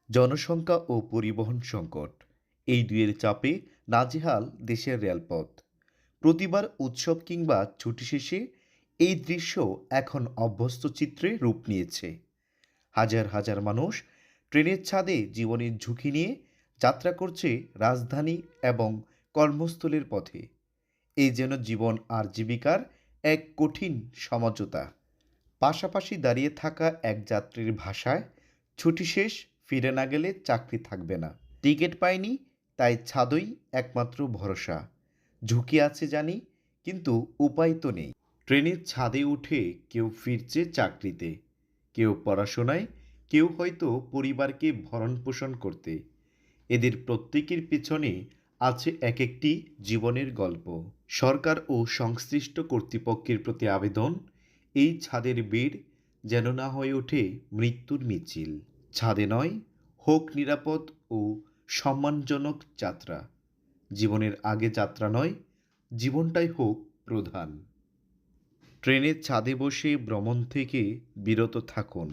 জনসংখ্যা ও পরিবহন সংকট, এই দুইয়ের চাপে নাজেহাল দেশের রেলপথ। প্রতিবার উৎসব কিংবা ছুটি শেষে এই দৃশ্য এখন অভ্যস্ত চিত্রে রূপ নিয়েছে। হাজার হাজার মানুষ ট্রেনের ছাদে জীবনের ঝুঁকি নিয়ে যাত্রা করছে রাজধানী এবং কর্মস্থলের পথে। এই যেন জীবন আর জীবিকার এক কঠিন সমঝোতা। পাশাপাশি দাঁড়িয়ে থাকা এক যাত্রীর ভাষায়, ছুটি শেষ, ফিরে না গেলে চাকরি থাকবে না। টিকিট পাইনি, তাই ছাদই একমাত্র ভরসা। ঝুঁকি আছে জানি, কিন্তু উপায় তো নেই। ট্রেনের ছাদে উঠে কেউ ফিরছে চাকরিতে, কেউ পড়াশোনায়, কেউ হয়তো পরিবারকে ভরণ পোষণ করতে। এদের প্রত্যেকের পেছনে আছে এক একটি জীবনের গল্প। সরকার ও সংশ্লিষ্ট কর্তৃপক্ষের প্রতি আবেদন, এই ছাদের ভিড় যেন না হয়ে ওঠে মৃত্যুর মিছিল। ছাদে নয়, হোক নিরাপদ ও সম্মানজনক যাত্রা। জীবনের আগে যাত্রা নয়, জীবনটাই হোক প্রধান। ট্রেনের ছাদে বসে ভ্রমণ থেকে বিরত থাকুন।